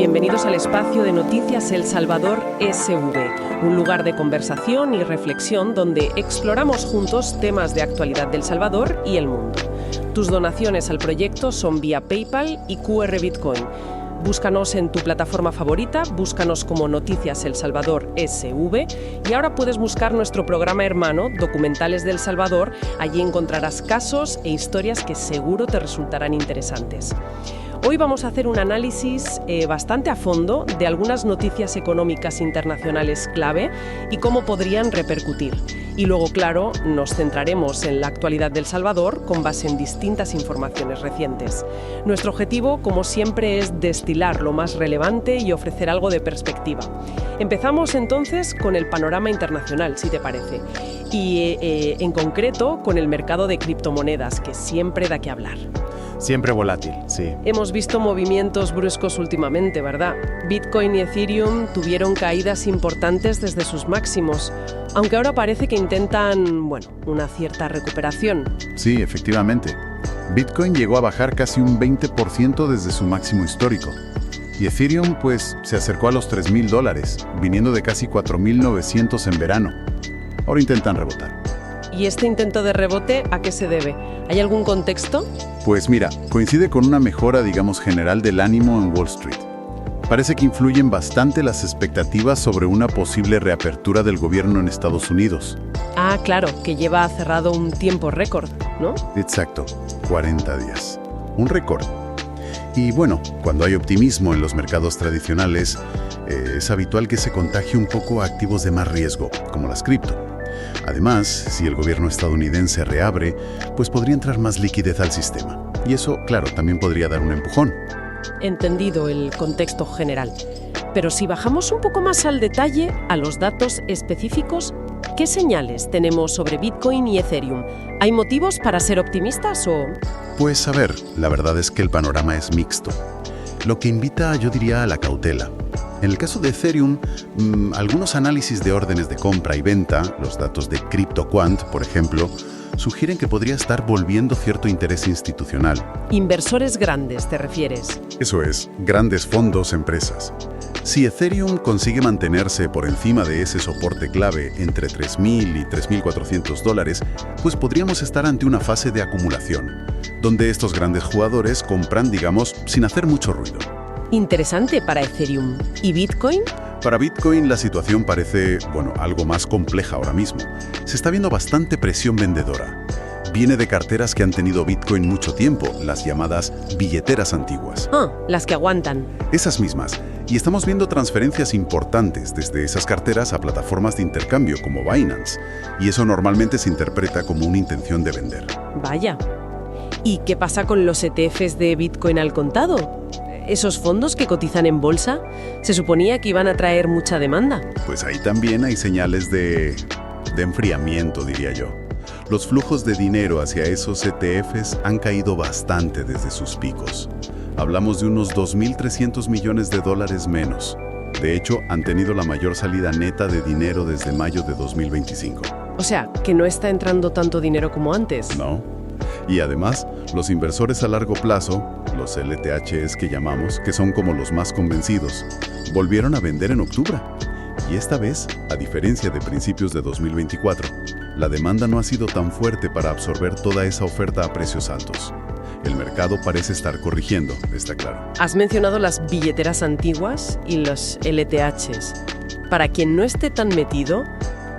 bienvenidos al espacio de Noticias El Salvador SV, un lugar de conversación y reflexión donde exploramos juntos temas de actualidad del Salvador y el mundo. Tus donaciones al proyecto son vía PayPal y QR Bitcoin. Búscanos en tu plataforma favorita, búscanos como Noticias El Salvador SV y ahora puedes buscar nuestro programa hermano, Documentales del Salvador. Allí encontrarás casos e historias que seguro te resultarán interesantes. Hoy vamos a hacer un análisis bastante a fondo de algunas noticias económicas internacionales clave y cómo podrían repercutir. Y luego, claro, nos centraremos en la actualidad del Salvador con base en distintas informaciones recientes. Nuestro objetivo, como siempre, es destilar lo más relevante y ofrecer algo de perspectiva. Empezamos entonces con el panorama internacional, si te parece, y en concreto con el mercado de criptomonedas, que siempre da que hablar. Siempre volátil, sí. Hemos visto movimientos bruscos últimamente, ¿verdad? Bitcoin y Ethereum tuvieron caídas importantes desde sus máximos, aunque ahora parece que intentan, una cierta recuperación. Sí, efectivamente. Bitcoin llegó a bajar casi un 20% desde su máximo histórico. Y Ethereum, se acercó a los $3,000, viniendo de casi 4,900 en verano. Ahora intentan rebotar. ¿Y este intento de rebote a qué se debe? ¿Hay algún contexto? Pues mira, coincide con una mejora, general del ánimo en Wall Street. Parece que influyen bastante las expectativas sobre una posible reapertura del gobierno en Estados Unidos. Ah, claro, que lleva cerrado un tiempo récord, ¿no? Exacto, 40 días. Un récord. Y cuando hay optimismo en los mercados tradicionales, es habitual que se contagie un poco a activos de más riesgo, como las cripto. Además, si el gobierno estadounidense reabre, podría entrar más liquidez al sistema. Y eso, claro, también podría dar un empujón. Entendido el contexto general. Pero si bajamos un poco más al detalle, a los datos específicos, ¿qué señales tenemos sobre Bitcoin y Ethereum? ¿Hay motivos para ser optimistas o...? Pues a ver, la verdad es que el panorama es mixto. Lo que invita, yo diría, a la cautela. En el caso de Ethereum, algunos análisis de órdenes de compra y venta, los datos de CryptoQuant, por ejemplo, sugieren que podría estar volviendo cierto interés institucional. Inversores grandes, ¿te refieres? Eso es, grandes fondos, empresas. Si Ethereum consigue mantenerse por encima de ese soporte clave entre $3,000 y $3,400, podríamos estar ante una fase de acumulación, donde estos grandes jugadores compran, sin hacer mucho ruido. Interesante para Ethereum. ¿Y Bitcoin? Para Bitcoin la situación parece, algo más compleja ahora mismo. Se está viendo bastante presión vendedora. Viene de carteras que han tenido Bitcoin mucho tiempo, las llamadas billeteras antiguas. Las que aguantan. Esas mismas. Y estamos viendo transferencias importantes desde esas carteras a plataformas de intercambio como Binance. Y eso normalmente se interpreta como una intención de vender. Vaya. ¿Y qué pasa con los ETFs de Bitcoin al contado? ¿Esos fondos que cotizan en bolsa? Se suponía que iban a traer mucha demanda. Pues ahí también hay señales de enfriamiento, diría yo. Los flujos de dinero hacia esos ETFs han caído bastante desde sus picos. Hablamos de unos $2,300 millones menos. De hecho, han tenido la mayor salida neta de dinero desde mayo de 2025. O sea, que no está entrando tanto dinero como antes. No. Y además, los inversores a largo plazo, los LTHs que llamamos, que son como los más convencidos, volvieron a vender en octubre. Y esta vez, a diferencia de principios de 2024, la demanda no ha sido tan fuerte para absorber toda esa oferta a precios altos. El mercado parece estar corrigiendo, está claro. Has mencionado las billeteras antiguas y los LTHs. Para quien no esté tan metido,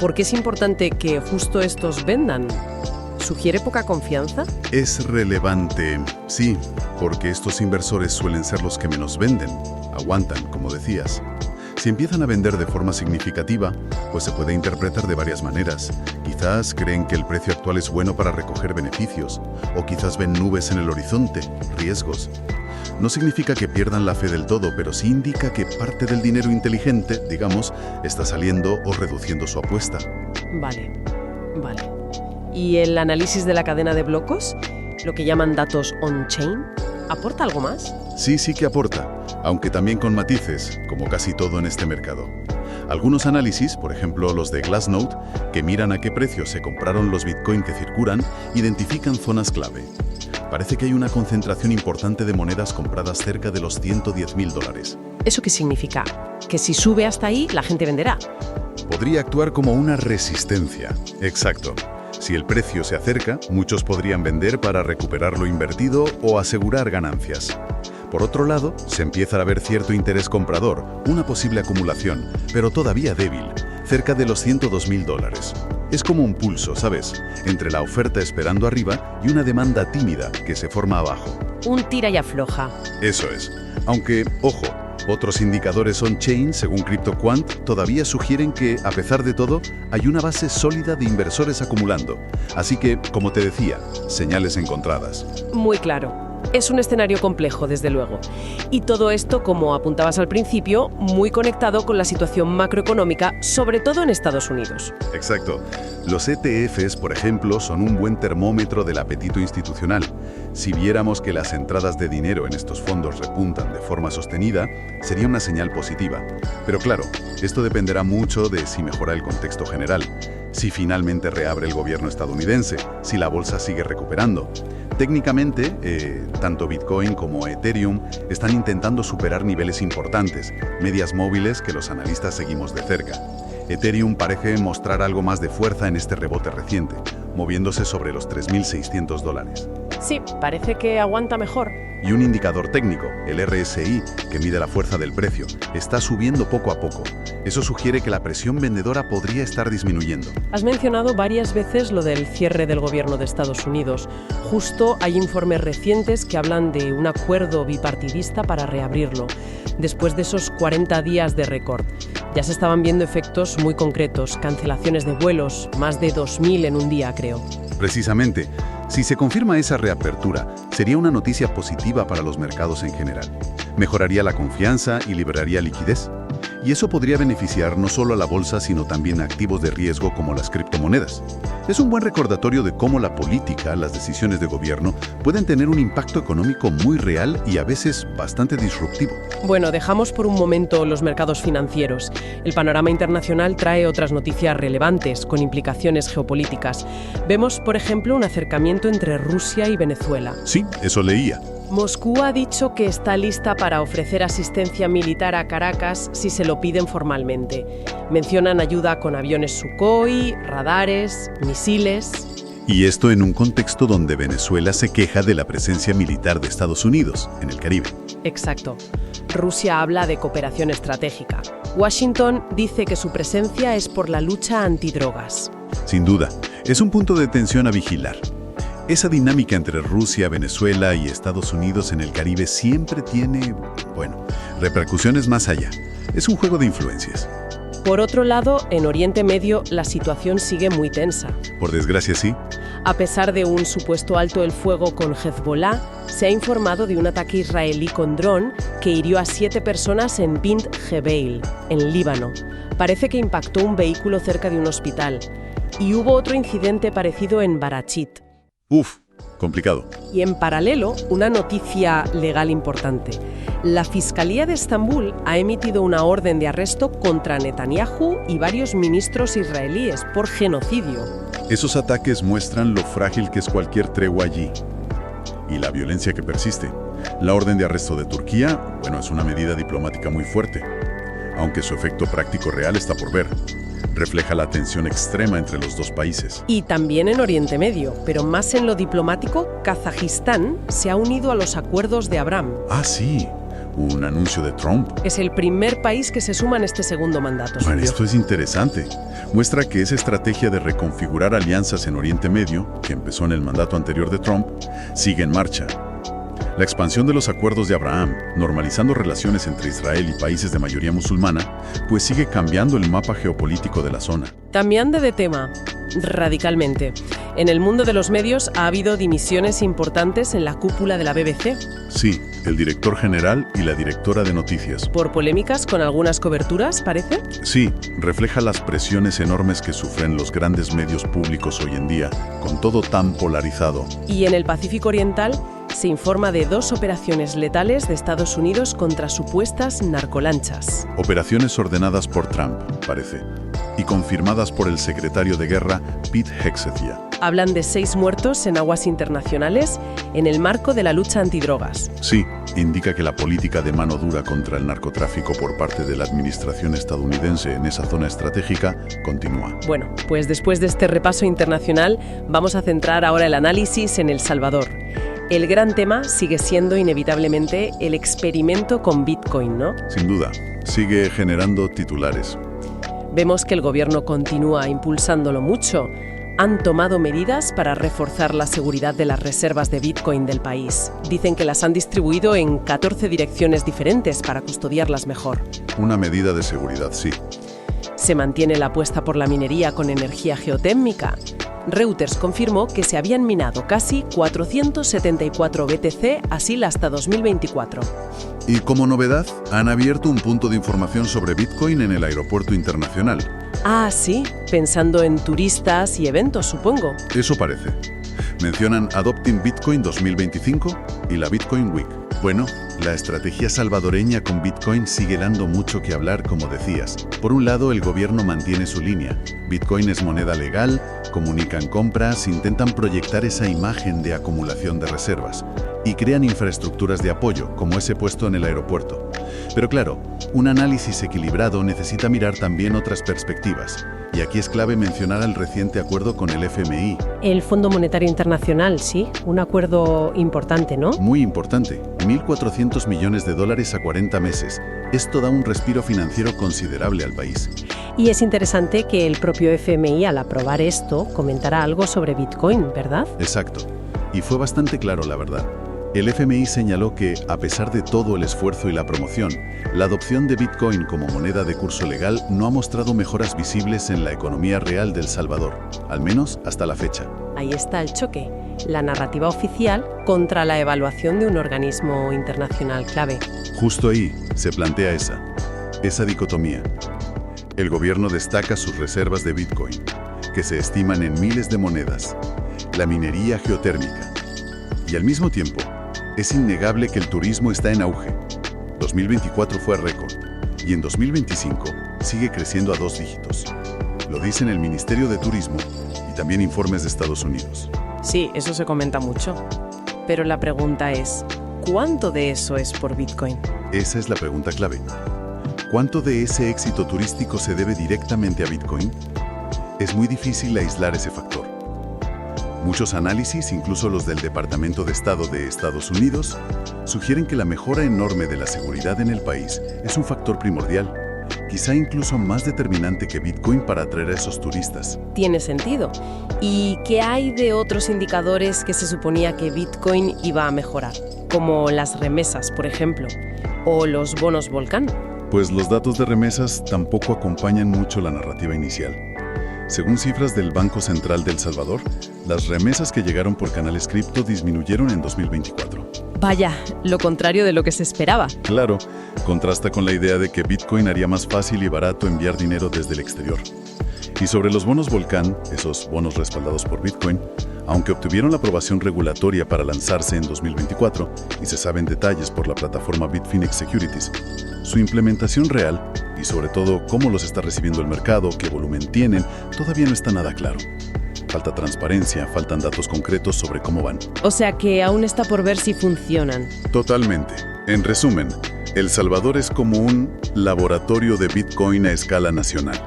¿por qué es importante que justo estos vendan? ¿Sugiere poca confianza? Es relevante, sí, porque estos inversores suelen ser los que menos venden, aguantan, como decías. Si empiezan a vender de forma significativa, se puede interpretar de varias maneras. Quizás creen que el precio actual es bueno para recoger beneficios, o quizás ven nubes en el horizonte, riesgos. No significa que pierdan la fe del todo, pero sí indica que parte del dinero inteligente, está saliendo o reduciendo su apuesta. Vale. ¿Y el análisis de la cadena de blocos? Lo que llaman datos on-chain, ¿aporta algo más? Sí que aporta, aunque también con matices, como casi todo en este mercado. Algunos análisis, por ejemplo los de Glassnode, que miran a qué precio se compraron los Bitcoin que circulan, identifican zonas clave. Parece que hay una concentración importante de monedas compradas cerca de los $110.000. ¿Eso qué significa? ¿Que si sube hasta ahí, la gente venderá? Podría actuar como una resistencia. Exacto. Si el precio se acerca, muchos podrían vender para recuperar lo invertido o asegurar ganancias. Por otro lado, se empieza a ver cierto interés comprador, una posible acumulación, pero todavía débil, cerca de los $102.000. Es como un pulso, ¿sabes?, entre la oferta esperando arriba y una demanda tímida que se forma abajo. Un tira y afloja. Eso es. Aunque, ojo, otros indicadores on-chain, según CryptoQuant, todavía sugieren que, a pesar de todo, hay una base sólida de inversores acumulando. Así que, como te decía, señales encontradas. Muy claro. Es un escenario complejo, desde luego. Y todo esto, como apuntabas al principio, muy conectado con la situación macroeconómica, sobre todo en Estados Unidos. Exacto. Los ETFs, por ejemplo, son un buen termómetro del apetito institucional. Si viéramos que las entradas de dinero en estos fondos repuntan de forma sostenida, sería una señal positiva. Pero claro, esto dependerá mucho de si mejora el contexto general, si finalmente reabre el gobierno estadounidense, si la bolsa sigue recuperando. Técnicamente, tanto Bitcoin como Ethereum están intentando superar niveles importantes, medias móviles que los analistas seguimos de cerca. Ethereum parece mostrar algo más de fuerza en este rebote reciente, moviéndose sobre los $3.600. Sí, parece que aguanta mejor. Y un indicador técnico, el RSI, que mide la fuerza del precio, está subiendo poco a poco. Eso sugiere que la presión vendedora podría estar disminuyendo. Has mencionado varias veces lo del cierre del gobierno de Estados Unidos. Justo hay informes recientes que hablan de un acuerdo bipartidista para reabrirlo, después de esos 40 días de récord. Ya se estaban viendo efectos muy concretos, cancelaciones de vuelos, más de 2.000 en un día, creo. Precisamente, si se confirma esa reapertura, sería una noticia positiva para los mercados en general. Mejoraría la confianza y liberaría liquidez. Y eso podría beneficiar no solo a la bolsa, sino también a activos de riesgo como las criptomonedas. Es un buen recordatorio de cómo la política, las decisiones de gobierno, pueden tener un impacto económico muy real y a veces bastante disruptivo. Bueno, dejamos por un momento los mercados financieros. El panorama internacional trae otras noticias relevantes, con implicaciones geopolíticas. Vemos, por ejemplo, un acercamiento entre Rusia y Venezuela. Sí, eso leía. Moscú ha dicho que está lista para ofrecer asistencia militar a Caracas si se lo piden formalmente. Mencionan ayuda con aviones Sukhoi, radares, misiles. Y esto en un contexto donde Venezuela se queja de la presencia militar de Estados Unidos en el Caribe. Exacto. Rusia habla de cooperación estratégica. Washington dice que su presencia es por la lucha antidrogas. Sin duda, es un punto de tensión a vigilar. Esa dinámica entre Rusia, Venezuela y Estados Unidos en el Caribe siempre tiene, repercusiones más allá. Es un juego de influencias. Por otro lado, en Oriente Medio la situación sigue muy tensa. Por desgracia, sí. A pesar de un supuesto alto el fuego con Hezbollah, se ha informado de un ataque israelí con dron que hirió a 7 personas en Bint Jebeil, en Líbano. Parece que impactó un vehículo cerca de un hospital. Y hubo otro incidente parecido en Barachit. Complicado. Y en paralelo, una noticia legal importante. La Fiscalía de Estambul ha emitido una orden de arresto contra Netanyahu y varios ministros israelíes por genocidio. Esos ataques muestran lo frágil que es cualquier tregua allí y la violencia que persiste. La orden de arresto de Turquía, es una medida diplomática muy fuerte, aunque su efecto práctico real está por ver. Refleja la tensión extrema entre los dos países. Y también en Oriente Medio, pero más en lo diplomático, Kazajistán se ha unido a los acuerdos de Abraham. Ah, sí, un anuncio de Trump. Es el primer país que se suma en este segundo mandato. Esto es interesante. Muestra que esa estrategia de reconfigurar alianzas en Oriente Medio, que empezó en el mandato anterior de Trump, sigue en marcha. La expansión de los acuerdos de Abraham, normalizando relaciones entre Israel y países de mayoría musulmana, pues sigue cambiando el mapa geopolítico de la zona. Cambiando de tema, radicalmente. En el mundo de los medios ha habido dimisiones importantes en la cúpula de la BBC. Sí, el director general y la directora de noticias. ¿Por polémicas con algunas coberturas, parece? Sí, refleja las presiones enormes que sufren los grandes medios públicos hoy en día, con todo tan polarizado. Y en el Pacífico Oriental se informa de 2 operaciones letales de Estados Unidos contra supuestas narcolanchas. Operaciones ordenadas por Trump, parece. y confirmadas por el secretario de Guerra, Pete Hegseth. Hablan de 6 muertos en aguas internacionales en el marco de la lucha antidrogas. Sí, indica que la política de mano dura contra el narcotráfico por parte de la administración estadounidense en esa zona estratégica continúa. Bueno, pues después de este repaso internacional, vamos a centrar ahora el análisis en El Salvador. El gran tema sigue siendo inevitablemente el experimento con Bitcoin, ¿no? Sin duda, sigue generando titulares. Vemos que el gobierno continúa impulsándolo mucho. Han tomado medidas para reforzar la seguridad de las reservas de Bitcoin del país. Dicen que las han distribuido en 14 direcciones diferentes para custodiarlas mejor. Una medida de seguridad, sí. Se mantiene la apuesta por la minería con energía geotérmica. Reuters confirmó que se habían minado casi 474 BTC así hasta 2024. Y como novedad, han abierto un punto de información sobre Bitcoin en el aeropuerto internacional. Ah, sí, pensando en turistas y eventos, supongo. Eso parece. Mencionan Adopting Bitcoin 2025 y la Bitcoin Week. Bueno, la estrategia salvadoreña con Bitcoin sigue dando mucho que hablar, como decías. Por un lado, el gobierno mantiene su línea. Bitcoin es moneda legal, comunican compras, intentan proyectar esa imagen de acumulación de reservas y crean infraestructuras de apoyo, como ese puesto en el aeropuerto. Pero claro, un análisis equilibrado necesita mirar también otras perspectivas. Y aquí es clave mencionar el reciente acuerdo con el FMI. El Fondo Monetario Internacional, sí, un acuerdo importante, ¿no? Muy importante, 1.400 millones de dólares a 40 meses. Esto da un respiro financiero considerable al país. Y es interesante que el propio FMI, al aprobar esto, comentara algo sobre Bitcoin, ¿verdad? Exacto. Y fue bastante claro, la verdad. El FMI señaló que, a pesar de todo el esfuerzo y la promoción, la adopción de Bitcoin como moneda de curso legal no ha mostrado mejoras visibles en la economía real de El Salvador, al menos hasta la fecha. Ahí está el choque, la narrativa oficial contra la evaluación de un organismo internacional clave. Justo ahí se plantea esa dicotomía. El gobierno destaca sus reservas de Bitcoin, que se estiman en miles de monedas, la minería geotérmica, y al mismo tiempo, es innegable que el turismo está en auge. 2024 fue récord y en 2025 sigue creciendo a 2 dígitos. Lo dicen el Ministerio de Turismo y también informes de Estados Unidos. Sí, eso se comenta mucho. Pero la pregunta es, ¿cuánto de eso es por Bitcoin? Esa es la pregunta clave. ¿Cuánto de ese éxito turístico se debe directamente a Bitcoin? Es muy difícil aislar ese factor. Muchos análisis, incluso los del Departamento de Estado de Estados Unidos, sugieren que la mejora enorme de la seguridad en el país es un factor primordial, quizá incluso más determinante que Bitcoin para atraer a esos turistas. Tiene sentido. ¿Y qué hay de otros indicadores que se suponía que Bitcoin iba a mejorar? Como las remesas, por ejemplo, o los bonos volcán. Pues los datos de remesas tampoco acompañan mucho la narrativa inicial. Según cifras del Banco Central de El Salvador, las remesas que llegaron por canales cripto disminuyeron en 2024. Vaya, lo contrario de lo que se esperaba. Claro, contrasta con la idea de que Bitcoin haría más fácil y barato enviar dinero desde el exterior. Y sobre los bonos volcán, esos bonos respaldados por Bitcoin, aunque obtuvieron la aprobación regulatoria para lanzarse en 2024, y se saben detalles por la plataforma Bitfinex Securities, su implementación real, y sobre todo cómo los está recibiendo el mercado, qué volumen tienen, todavía no está nada claro. Falta transparencia, faltan datos concretos sobre cómo van. O sea que aún está por ver si funcionan. Totalmente. En resumen, El Salvador es como un laboratorio de Bitcoin a escala nacional.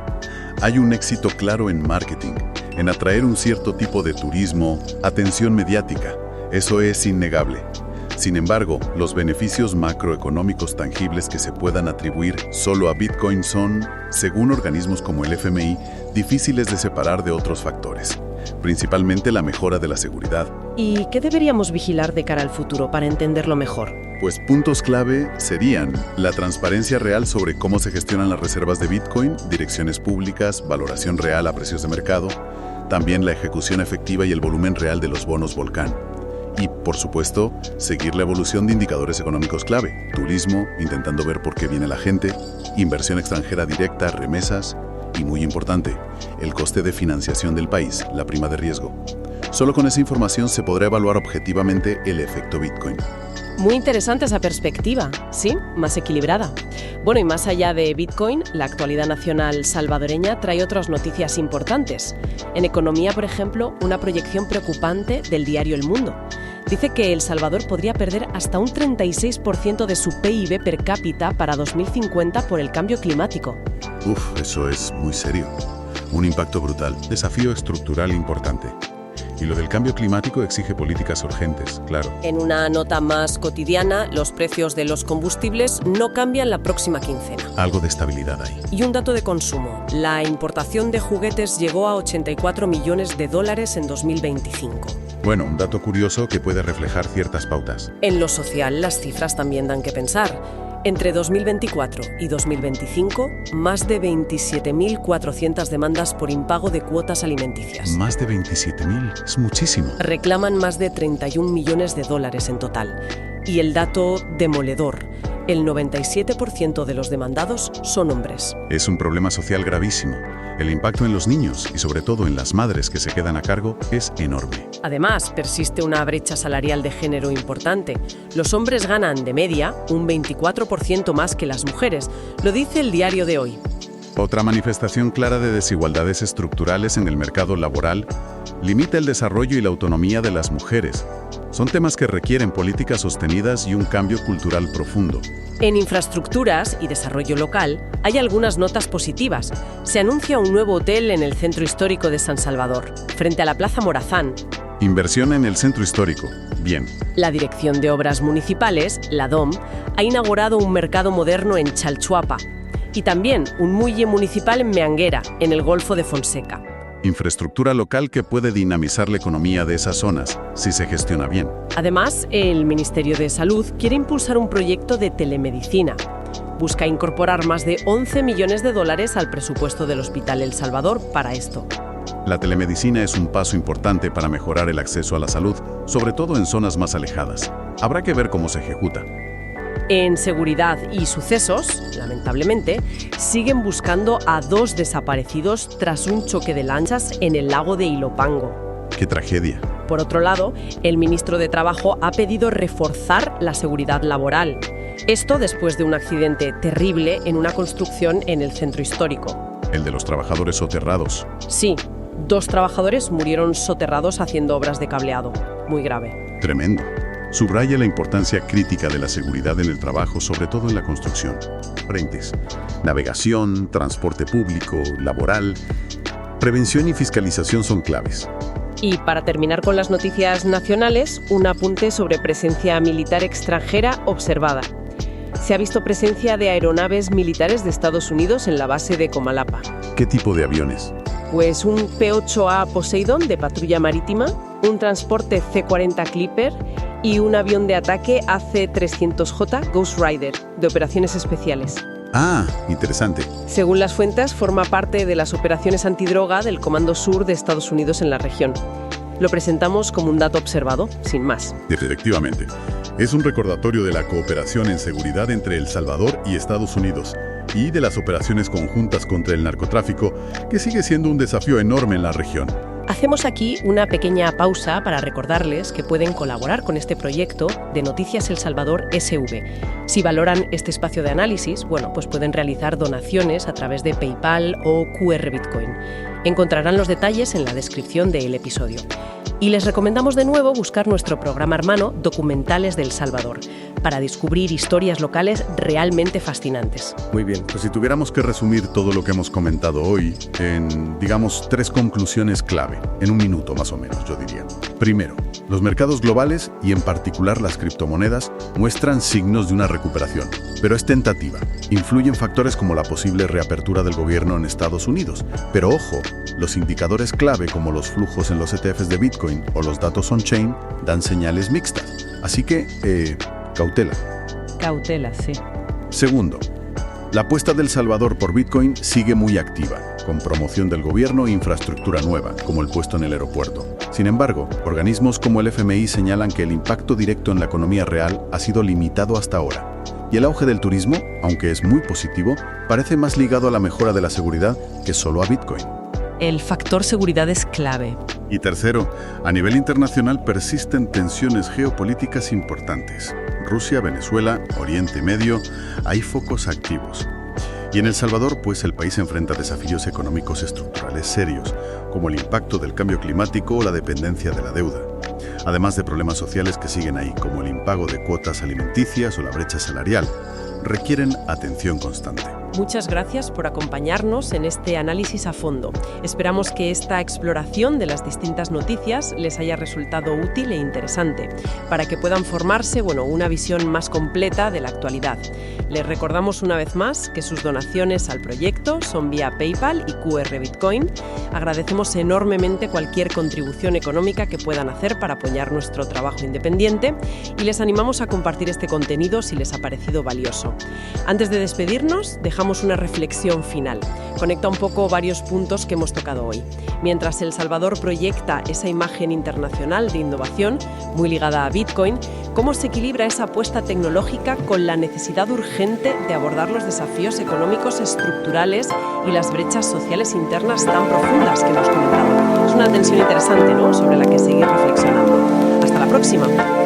Hay un éxito claro en marketing, en atraer un cierto tipo de turismo, atención mediática. Eso es innegable. Sin embargo, los beneficios macroeconómicos tangibles que se puedan atribuir solo a Bitcoin son, según organismos como el FMI, difíciles de separar de otros factores, principalmente la mejora de la seguridad. ¿Y qué deberíamos vigilar de cara al futuro para entenderlo mejor? Pues puntos clave serían la transparencia real sobre cómo se gestionan las reservas de Bitcoin, direcciones públicas, valoración real a precios de mercado, también la ejecución efectiva y el volumen real de los bonos volcán. Y, por supuesto, seguir la evolución de indicadores económicos clave, turismo, intentando ver por qué viene la gente, inversión extranjera directa, remesas y, muy importante, el coste de financiación del país, la prima de riesgo. Solo con esa información se podrá evaluar objetivamente el efecto Bitcoin. Muy interesante esa perspectiva, sí, más equilibrada. Bueno, y más allá de Bitcoin, la actualidad nacional salvadoreña trae otras noticias importantes. En economía, por ejemplo, una proyección preocupante del diario El Mundo. Dice que El Salvador podría perder hasta un 36% de su PIB per cápita para 2050 por el cambio climático. Eso es muy serio. Un impacto brutal. Desafío estructural importante. Y lo del cambio climático exige políticas urgentes, claro. En una nota más cotidiana, los precios de los combustibles no cambian la próxima quincena. Algo de estabilidad ahí. Y un dato de consumo. La importación de juguetes llegó a $84 millones en 2025. Bueno, un dato curioso que puede reflejar ciertas pautas. En lo social, las cifras también dan que pensar. Entre 2024 y 2025, más de 27.400 demandas por impago de cuotas alimenticias. Más de 27.000, es muchísimo. Reclaman más de $31 millones en total. Y el dato demoledor, el 97% de los demandados son hombres. Es un problema social gravísimo. El impacto en los niños y sobre todo en las madres que se quedan a cargo es enorme. Además, persiste una brecha salarial de género importante. Los hombres ganan, de media, un 24% más que las mujeres. Lo dice el diario de hoy. Otra manifestación clara de desigualdades estructurales en el mercado laboral limita el desarrollo y la autonomía de las mujeres. Son temas que requieren políticas sostenidas y un cambio cultural profundo. En infraestructuras y desarrollo local hay algunas notas positivas. Se anuncia un nuevo hotel en el centro histórico de San Salvador, frente a la Plaza Morazán. Inversión en el centro histórico. Bien. La Dirección de Obras Municipales, la DOM, ha inaugurado un mercado moderno en Chalchuapa y también un muelle municipal en Meanguera, en el Golfo de Fonseca. Infraestructura local que puede dinamizar la economía de esas zonas, si se gestiona bien. Además, el Ministerio de Salud quiere impulsar un proyecto de telemedicina. Busca incorporar más de $11 millones al presupuesto del Hospital El Salvador para esto. La telemedicina es un paso importante para mejorar el acceso a la salud, sobre todo en zonas más alejadas. Habrá que ver cómo se ejecuta. En seguridad y sucesos, lamentablemente, siguen buscando a 2 desaparecidos tras un choque de lanchas en el lago de Ilopango. ¡Qué tragedia! Por otro lado, el ministro de Trabajo ha pedido reforzar la seguridad laboral. Esto después de un accidente terrible en una construcción en el centro histórico. El de los trabajadores soterrados. Sí, 2 trabajadores murieron soterrados haciendo obras de cableado. Muy grave. Tremendo. Subraya la importancia crítica de la seguridad en el trabajo, sobre todo en la construcción. Frentes: navegación, transporte público, laboral. Prevención y fiscalización son claves. Y para terminar con las noticias nacionales, un apunte sobre presencia militar extranjera observada. Se ha visto presencia de aeronaves militares de Estados Unidos en la base de Comalapa. ¿Qué tipo de aviones? Pues un P-8A Poseidon de patrulla marítima, un transporte C-40 Clipper y un avión de ataque AC-300J Ghost Rider de operaciones especiales. Ah, interesante. Según las fuentes, forma parte de las operaciones antidroga del Comando Sur de Estados Unidos en la región. Lo presentamos como un dato observado, sin más. Efectivamente. Es un recordatorio de la cooperación en seguridad entre El Salvador y Estados Unidos y de las operaciones conjuntas contra el narcotráfico, que sigue siendo un desafío enorme en la región. Hacemos aquí una pequeña pausa para recordarles que pueden colaborar con este proyecto de Noticias El Salvador SV. Si valoran este espacio de análisis, pues pueden realizar donaciones a través de PayPal o QR Bitcoin. Encontrarán los detalles en la descripción del episodio. Y les recomendamos de nuevo buscar nuestro programa hermano Documentales del Salvador, para descubrir historias locales realmente fascinantes. Muy bien, pues si tuviéramos que resumir todo lo que hemos comentado hoy en, 3 conclusiones clave, en un minuto más o menos, yo diría. Primero, los mercados globales y en particular las criptomonedas muestran signos de una recuperación, pero es tentativa. Influyen factores como la posible reapertura del gobierno en Estados Unidos, pero ojo, los indicadores clave como los flujos en los ETFs de Bitcoin o los datos on-chain dan señales mixtas. Así que, cautela. Cautela, sí. Segundo, la apuesta del Salvador por Bitcoin sigue muy activa, con promoción del gobierno e infraestructura nueva, como el puesto en el aeropuerto. Sin embargo, organismos como el FMI señalan que el impacto directo en la economía real ha sido limitado hasta ahora. Y el auge del turismo, aunque es muy positivo, parece más ligado a la mejora de la seguridad que solo a Bitcoin. El factor seguridad es clave. Y tercero, a nivel internacional persisten tensiones geopolíticas importantes. Rusia, Venezuela, Oriente Medio, hay focos activos. Y en El Salvador, pues el país enfrenta desafíos económicos estructurales serios, como el impacto del cambio climático o la dependencia de la deuda. Además de problemas sociales que siguen ahí, como el impago de cuotas alimenticias o la brecha salarial, requieren atención constante. Muchas gracias por acompañarnos en este análisis a fondo. Esperamos que esta exploración de las distintas noticias les haya resultado útil e interesante, para que puedan formarse una visión más completa de la actualidad. Les recordamos una vez más que sus donaciones al proyecto son vía PayPal y QR Bitcoin. Agradecemos enormemente cualquier contribución económica que puedan hacer para apoyar nuestro trabajo independiente y les animamos a compartir este contenido si les ha parecido valioso. Antes de despedirnos, dejamos una reflexión final. Conecta un poco varios puntos que hemos tocado hoy. Mientras El Salvador proyecta esa imagen internacional de innovación, muy ligada a Bitcoin, ¿cómo se equilibra esa apuesta tecnológica con la necesidad urgente de abordar los desafíos económicos estructurales y las brechas sociales internas tan profundas que hemos comentado? Es una tensión interesante, ¿no?, sobre la que seguir reflexionando. Hasta la próxima.